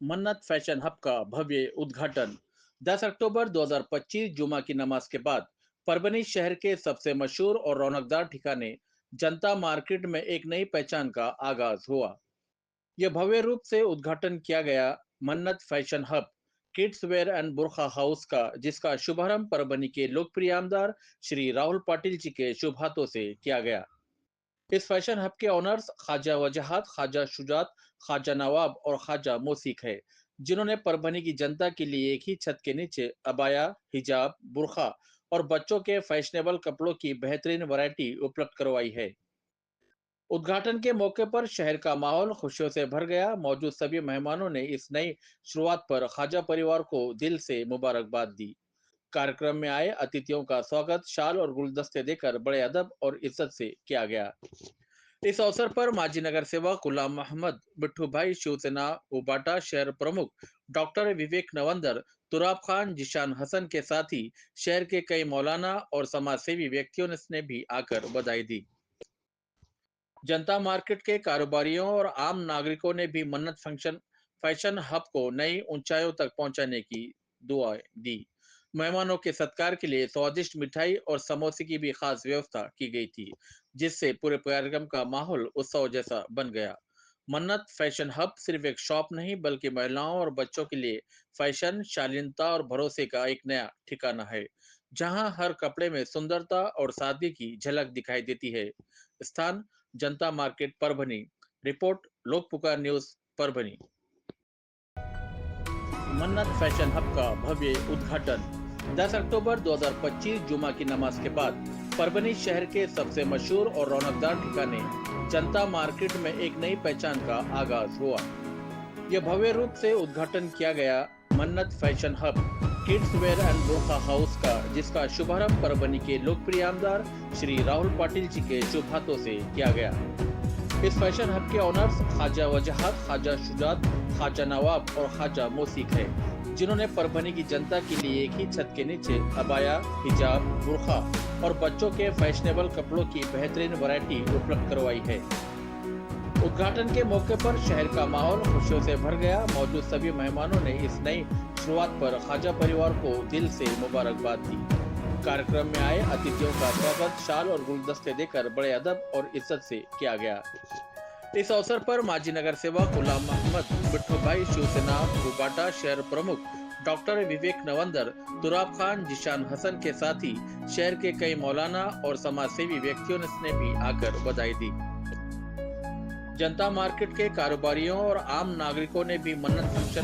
मन्नत fashion hub का भव्य उद्घाटन 10 अक्टूबर 2025 जुमा की नमाज के बाद परभनी शहर के सबसे मशहूर और रौनकदार ठिकाने जनता मार्केट में एक नई पहचान का आगाज हुआ। यह भव्य रूप से उद्घाटन किया गया मन्नत fashion hub kids where and बुरखा हाउस का, जिसका शुभारंभ परभनी के लोकप्रिय आमदार श्री राहुल पाटिल जी के शुभ हाथों से किया गया। इस फैशन हब के ओनर्स ख्वाजा वजहात, ख्वाजा शुजात, ख्वाजा नवाब और ख्वाजा मोसिक है, जिन्होंने परभनी की जनता के लिए एक ही छत के नीचे अबाया, हिजाब, बुरखा और बच्चों के फैशनेबल कपड़ों की बेहतरीन वैरायटी उपलब्ध करवाई है। उद्घाटन के मौके पर शहर का माहौल खुशियों से भर गया। मौजूद सभी मेहमानों ने इस नई शुरुआत पर ख्वाजा परिवार को दिल से मुबारकबाद दी। कार्यक्रम में आए अतिथियों का स्वागत शाल और गुलदस्ते देकर बड़े अदब और इज्जत से किया गया। इस अवसर पर माजी नगर सेवक गुलाम मोहम्मद, बिट्टू भाई, शिवसेना उबाटा शहर प्रमुख डॉक्टर विवेक नवंदर, तुराब खान, जिशान हसन के साथ ही शहर के कई मौलाना और समाजसेवी व्यक्तियों ने भी आकर बधाई दी। जनता मार्केट के कारोबारियों और आम नागरिकों ने भी मन्नत फैशन हब को नई ऊंचाइयों तक पहुंचाने की दुआएं दी। मेहमानों के सत्कार के लिए स्वादिष्ट मिठाई और समोसे की भी खास व्यवस्था की गई थी, जिससे पूरे कार्यक्रम का माहौल उत्सव जैसा बन गया। मन्नत फैशन हब सिर्फ एक शॉप नहीं, बल्कि महिलाओं और बच्चों के लिए फैशन, शालीनता और भरोसे का एक नया ठिकाना है, जहां हर कपड़े में सुंदरता और सादगी की झलक दिखाई देती है। स्थान जनता मार्केट परभनी। रिपोर्ट लोक पुकार न्यूज परभनी। मन्नत फैशन हब का भव्य उद्घाटन 10 अक्टूबर 2025 जुमा की नमाज के बाद परभनी शहर के सबसे मशहूर और रौनकदार ठिकाने जनता मार्केट में एक नई पहचान का आगाज हुआ। यह भव्य रूप से उद्घाटन किया गया मन्नत fashion hub kids where and बुरखा हाउस का, जिसका शुभारंभ परभनी के लोकप्रिय आमदार श्री राहुल पाटिल जी के शुभ हाथों से किया गया। इस फैशन हब के ओनर्स ख्वाजा वजहात, ख्वाजा शुजात, ख्वाजा नवाब और ख्वाजा मोसिक है, जिन्होंने परभनी की जनता के लिए एक ही छत के नीचे अबाया, हिजाब, बुरखा और बच्चों के फैशनेबल कपड़ों की बेहतरीन वैरायटी उपलब्ध करवाई है। उद्घाटन के मौके पर शहर का माहौल खुशियों से भर गया। मौजूद सभी मेहमानों ने इस नई शुरुआत पर ख्वाजा परिवार को दिल से मुबारकबाद दी। कार्यक्रम में आए अतिथियों का स्वागत शाल और गुलदस्ते देकर बड़े अदब और इज्जत से किया गया। इस अवसर पर माजी नगर सेवक गुलाम मोहम्मद, बिट्टू भाई, शिवसेना उबाटा शहर प्रमुख डॉक्टर विवेक नवंदर, तुराब खान, जिशान हसन के साथ ही शहर के कई मौलाना और समाजसेवी व्यक्तियों ने भी आकर बधाई दी। जनता मार्केट के कारोबारियों और आम नागरिकों ने भी मन्नत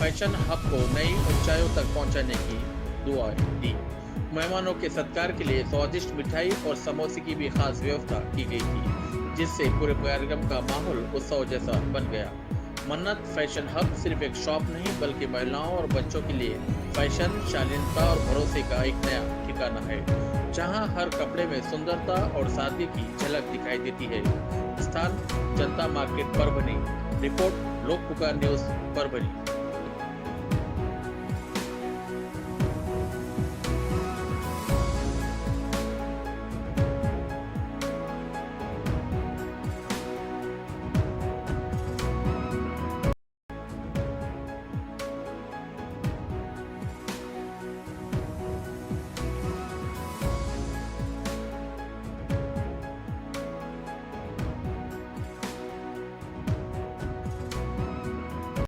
फैशन हब को नई ऊंचाइयों तक पहुंचाने की दुआएं दी। मेहमानों के सत्कार के लिए स्वादिष्ट मिठाई और समोसे की भी खास व्यवस्था की गई थी, जिससे पूरे कार्यक्रम का माहौल उत्सव जैसा बन गया। मन्नत फैशन हब सिर्फ एक शॉप नहीं, बल्कि महिलाओं और बच्चों के लिए फैशन, शालीनता और भरोसे का एक नया ठिकाना है, जहां हर कपड़े में सुंदरता और सादगी की झलक दिखाई देती है। स्थान जनता मार्केट परभनी। रिपोर्ट लोक पुकार न्यूज परभनी।